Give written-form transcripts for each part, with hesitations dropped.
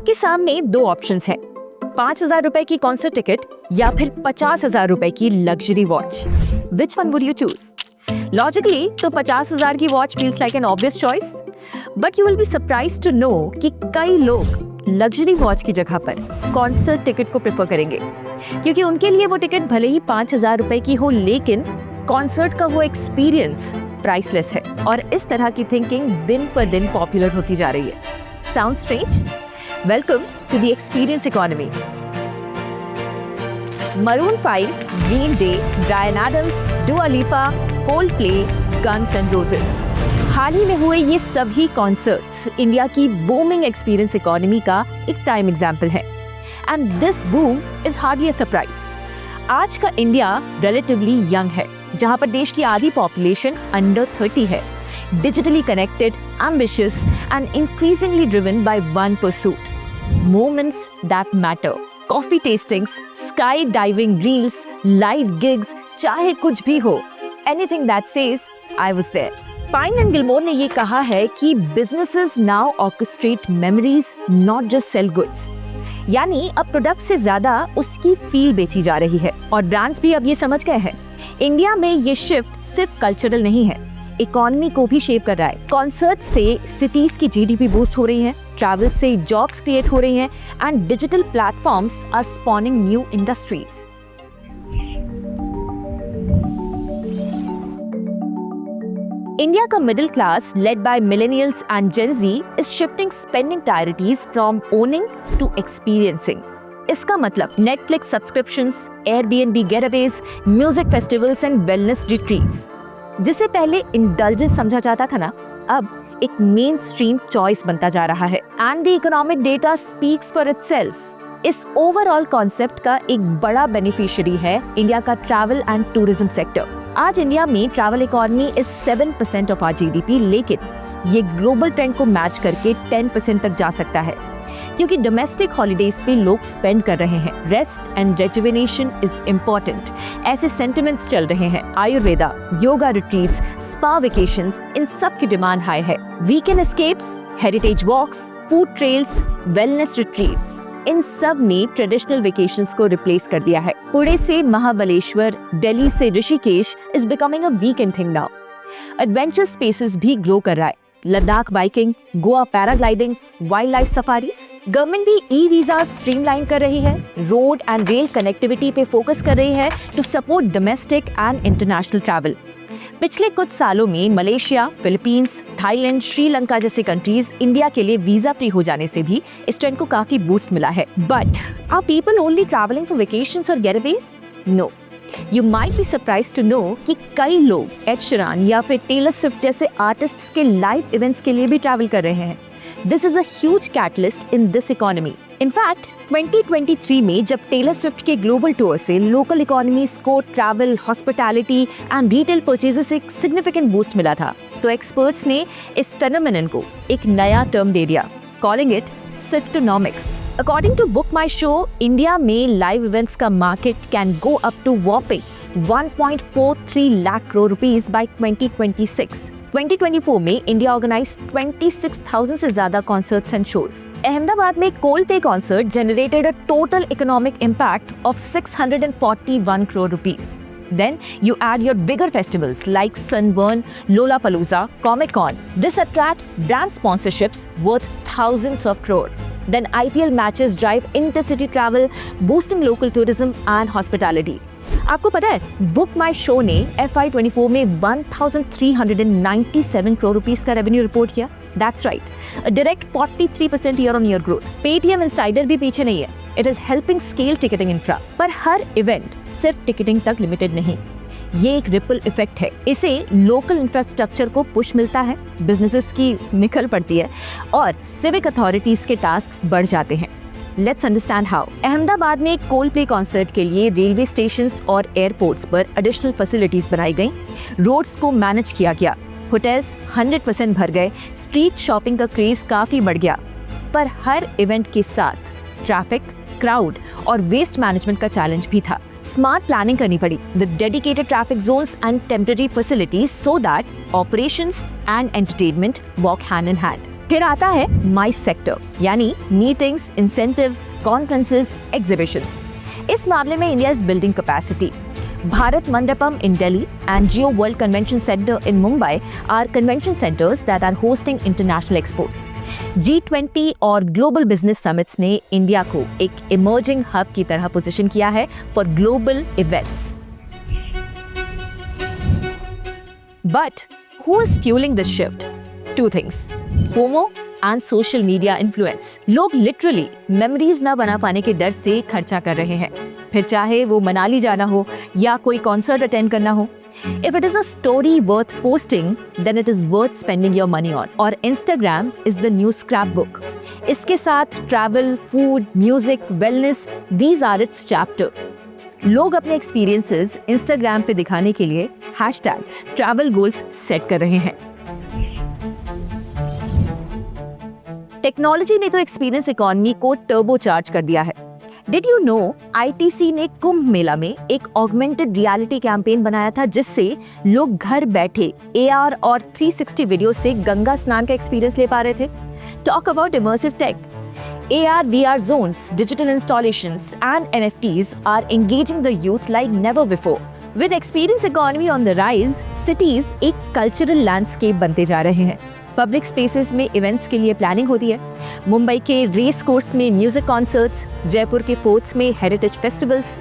आपके सामने दो ऑप्शंस हैं, 5,000 रुपए की कॉन्सर्ट टिकट या फिर 50,000 रुपए की luxury watch. Which one would you choose? Logically तो 50,000 की watch feels like an obvious choice, but you will be surprised to know कि कई लोग लग्जरी वॉच की जगह पर कॉन्सर्ट टिकट को प्रेफर करेंगे, क्योंकि उनके लिए वो टिकट भले ही 5,000 रुपए की हो, लेकिन कॉन्सर्ट का वो एक्सपीरियंस प्राइसलेस है। और इस तरह की थिंकिंग दिन पर दिन पॉपुलर होती जा रही है। Sound strange? Welcome to the experience economy. Maroon 5, Green Day, Bryan Adams, Dua Lipa, Coldplay, Guns and Roses. हाल ही में हुए ये सभी कॉन्सर्ट्स इंडिया की बूमिंग एक्सपीरियंस इकोनॉमी का एक प्राइम एग्जाम्पल है। And this boom is hardly a surprise. आज का इंडिया रिलेटिवली यंग है, जहां पर देश की आधी पॉपुलेशन अंडर 30 है, digitally connected, ambitious, and increasingly driven by one pursuit: moments that matter. Coffee tastings, skydiving reels, live gigs, चाहे कुछ भी हो, anything that says I was there. Pine and Gilmore ने ये कहा है कि businesses now orchestrate memories, not just sell goods. यानी अब प्रोडक्ट से ज्यादा उसकी फील बेची जा रही है, और ब्रांड्स भी अब ये समझ गए हैं। इंडिया में ये शिफ्ट सिर्फ कल्चरल नहीं है, इकोनॉमी को भी शेप कर रहा है। कॉन्सर्ट से सिटीज की जीडीपी बूस्ट हो रही है, ट्रैवल से जॉब्स क्रिएट हो रही हैं, and digital platforms are spawning new industries. India का middle class led by millennials and Gen Z is shifting spending priorities from owning to experiencing. इसका मतलब Netflix subscriptions, Airbnb getaways, music festivals and wellness retreats. जिसे पहले indulgence समझा जाता था ना, अब एक मेन स्ट्रीम चॉइस बनता जा रहा है। And the economic data speaks for itself. इस ओवरऑल कॉन्सेप्ट का एक बड़ा बेनिफिशियरी है इंडिया का ट्रैवल एंड टूरिज्म सेक्टर। आज इंडिया में travel economy is 7% of our GDP, लेकिन ये ग्लोबल ट्रेंड को मैच करके 10% तक जा सकता है, क्योंकि डोमेस्टिक हॉलीडेज पे लोग स्पेंड कर रहे हैं। Rest and rejuvenation is important, ऐसे सेंटिमेंट्स चल रहे हैं। Ayurveda, yoga retreats, spa vacations, इन सब की डिमांड हाई है। Weekend escapes, heritage walks, food trails, wellness retreats, इन सब ने ट्रेडिशनल वेकेशंस को रिप्लेस कर दिया है। पुणे से महाबलेश्वर, दिल्ली से Rishikesh is becoming a weekend thing now. Adventure spaces भी ग्रो कर रहा है। Ladakh biking, Goa paragliding, wild life safaris. Government भी ई वीजा स्ट्रीमलाइन कर रही है, रोड एंड रेल कनेक्टिविटी पे फोकस कर रही है to support domestic and international travel. पिछले कुछ सालों में मलेशिया, फिलीपींस, थाईलैंड, श्रीलंका जैसे कंट्रीज इंडिया के लिए वीजा फ्री हो जाने से भी इस ट्रेंड को काफी बूस्ट मिला है। But are people only travelling for vacations और getaways? No. You might be surprised to know कि कई लोग एड शीरन या फिर टेलर स्विफ्ट जैसे आर्टिस्ट्स के लाइव इवेंट्स के लिए भी ट्रैवल कर रहे हैं। This is a huge catalyst in this economy. In fact, 2023 में जब टेलर स्विफ्ट के ग्लोबल टूर से लोकल इकोनॉमीज को travel, hospitality and retail purchases से एक सिग्निफिकेंट बूस्ट मिला था, तो एक्सपर्ट्स ने इस फेनोमेनन को एक नया टर्म दे दिया, calling it Swiftonomics. According to Book My Show, India में लाइव इवेंट्स का market can go up to whopping 1.43 lakh crore rupees by 2026. 2024 में इंडिया ऑर्गेनाइज 26,000 से ज्यादा कॉन्सर्ट्स एंड शोज। अहमदाबाद में Coldplay concert generated a total economic impact of 641 crore rupees. Then you add your bigger festivals like Sunburn, Lollapalooza, Comic-Con. This attracts brand sponsorships worth thousands of crore. Then IPL matches drive intercity travel, boosting local tourism and hospitality. आपको पता है, book माई show ने FY24 में 1,397 crore rupees का revenue report किया। That's right, a direct 43% year-on-year growth. Paytm Insider भी पीछे नहीं है। It is helping scale ticketing infra. पर हर इवेंट सिर्फ टिकटिंग तक लिमिटेड नहीं, ये एक रिपल इफेक्ट है। इसे लोकल इंफ्रास्ट्रक्चर को पुश मिलता है, बिजनेसेस की निकल पड़ती है, और सिविक अथॉरिटीज के टास्क बढ़ जाते हैं। Let's understand how. अहमदाबाद में कोल्डप्ले कॉन्सर्ट के लिए रेलवे स्टेशंस और एयरपोर्ट्स पर एडिशनल फैसिलिटीज बनाई गई, रोड्स को मैनेज किया गया, होटल्स 100% भर गए, स्ट्रीट शॉपिंग का क्रेज काफी बढ़ गया। पर हर इवेंट के साथ ट्रैफिक, क्राउड और वेस्ट मैनेजमेंट का चैलेंज भी था। स्मार्ट प्लानिंग करनी पड़ी with dedicated traffic zones and temporary facilities so that operations and entertainment walk hand in hand. फिर आता है माई सेक्टर, यानी मीटिंग्स, इंसेंटिव्स, कॉन्फ्रेंसेस, एग्जीबिशंस। इस मामले में India is building capacity. Bharat Mandapam in Delhi and Geo World Convention Center in Mumbai are convention centers that are hosting international expos. G20 और Global Business Summits ने India को एक emerging hub की तरह position किया है for global events. But who is fueling this shift? Two things: FOMO and social media influence. लोग literally memories ना बना पाने के डर से खर्चा कर रहे हैं, फिर चाहे वो मनाली जाना हो या कोई कॉन्सर्ट अटेंड करना हो। If it is a story worth posting, then it is worth spending your money on. और Instagram is the new scrapbook. इसके साथ travel, food, music, wellness, these are its chapters. लोग अपने experiences Instagram पे दिखाने के लिए #travel goals सेट कर रहे हैं। टेक्नोलॉजी ने तो एक्सपीरियंस इकोनॉमी को टर्बोचार्ज कर दिया है। डिड यू नो आईटीसी ने कुंभ मेला में एक ऑगमेंटेड रियलिटी कैंपेन बनाया था, जिससे लोग घर बैठे AR और 360 वीडियो से गंगा स्नान का एक्सपीरियंस ले पा रहे थे। Talk about immersive tech. AR VR zones, digital installations and NFTs are engaging the youth like never before. With experience economy on the rise, cities एक cultural landscape बनते जा रहे हैं। पब्लिक स्पेसेस में इवेंट्स के लिए प्लानिंग होती है। मुंबई के रेस कोर्स में म्यूजिक कॉन्सर्ट्स, जयपुर के फोर्ट्स में heritage festivals.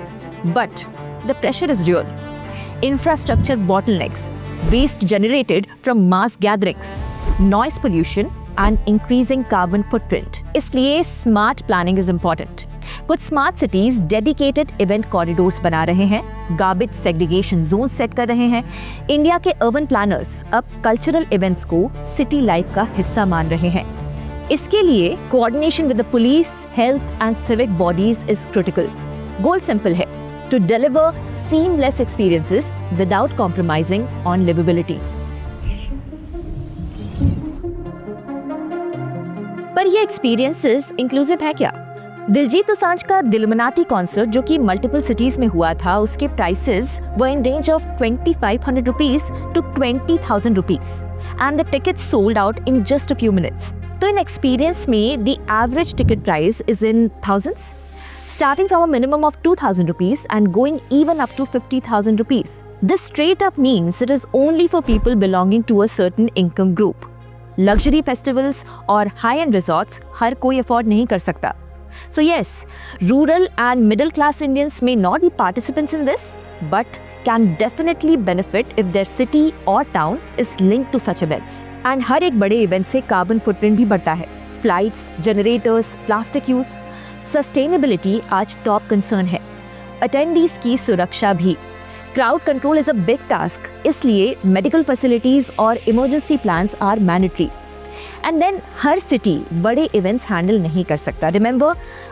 But the pressure is real. Infrastructure bottlenecks, waste generated from mass gatherings, noise pollution and increasing carbon footprint. इसलिए स्मार्ट प्लानिंग इज इंपॉर्टेंट। कुछ smart cities dedicated event corridors बना रहे हैं, garbage segregation zone set कर रहे हैं। India के urban planners अब कल्चरल इवेंट्स को सिटी लाइफ का हिस्सा मान रहे हैं। इसके लिए coordination with the police, health and civic bodies is critical. Goal simple है: to deliver seamless experiences without compromising on liveability. पर ये एक्सपीरियंसेस इंक्लूसिव है क्या? दिलजीत दोसांझ का दिलमनाती कॉन्सर्ट, जो कि मल्टीपल सिटीज में हुआ था, उसके prices were in range of 2500 rupees to 20,000 rupees and the tickets sold out in just a few minutes. तो इन एक्सपीरियंस में the average ticket price is in thousands, starting from a minimum of 2,000 rupees and going even up to 50,000 rupees. This straight up means it is only for people belonging to a certain income group. Luxury festivals और high-end resorts हर कोई afford नहीं कर सकता. So yes, rural and middle class Indians may not be participants in this, but can definitely benefit if their city or town is linked to such events. And हर एक बड़े event से carbon footprint भी बढ़ता है। Flights, generators, plastic use, sustainability आज top concern है। Attendees की सुरक्षा भी। Crowd control is a big task, इसलिए medical facilities और emergency plans are mandatory. And then her city बड़े events handle नहीं कर सकता। Remember,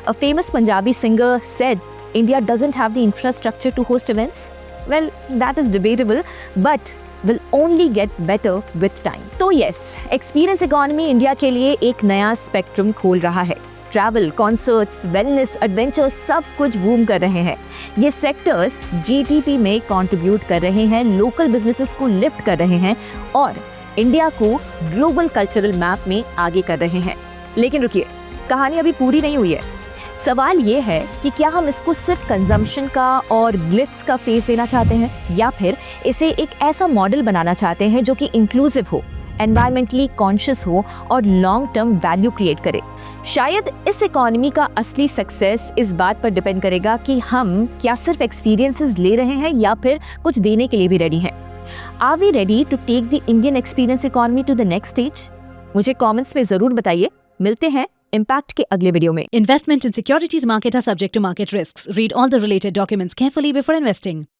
a famous Punjabi singer said, India doesn't have the infrastructure to host events. Well, that is debatable, but will only get better with time. तो yes, experience economy India के लिए एक नया spectrum खोल रहा है। ट्रैवल, कॉन्सर्ट्स, वेलनेस, एडवेंचर सब कुछ बूम कर रहे हैं। ये सेक्टर्स GDP में कंट्रीब्यूट कर रहे हैं, लोकल बिजनेसेस को लिफ्ट कर रहे हैं और इंडिया को ग्लोबल कल्चरल मैप में आगे कर रहे हैं। लेकिन रुकिए, कहानी अभी पूरी नहीं हुई है। सवाल ये है कि क्या हम इसको सिर्फ कंजम्पशन का और ग्लिट्स का फेस देना चाहते हैं, या फिर इसे एक ऐसा मॉडल बनाना चाहते हैं जो कि इंक्लूसिव हो, एनवायरमेंटली कॉन्शियस हो और लॉन्ग टर्म वैल्यू क्रिएट करे। शायद इस इकोनॉमी का असली सक्सेस इस बात पर डिपेंड करेगा कि हम क्या सिर्फ एक्सपीरियंसेस ले रहे हैं या फिर कुछ देने के लिए भी रेडी हैं। Are we ready to take the Indian experience economy to the next stage? मुझे कमेंट्स में जरूर बताइए। मिलते हैं इम्पैक्ट के अगले वीडियो में। Investment in securities market are subject to market risks. Read all the related documents carefully before investing.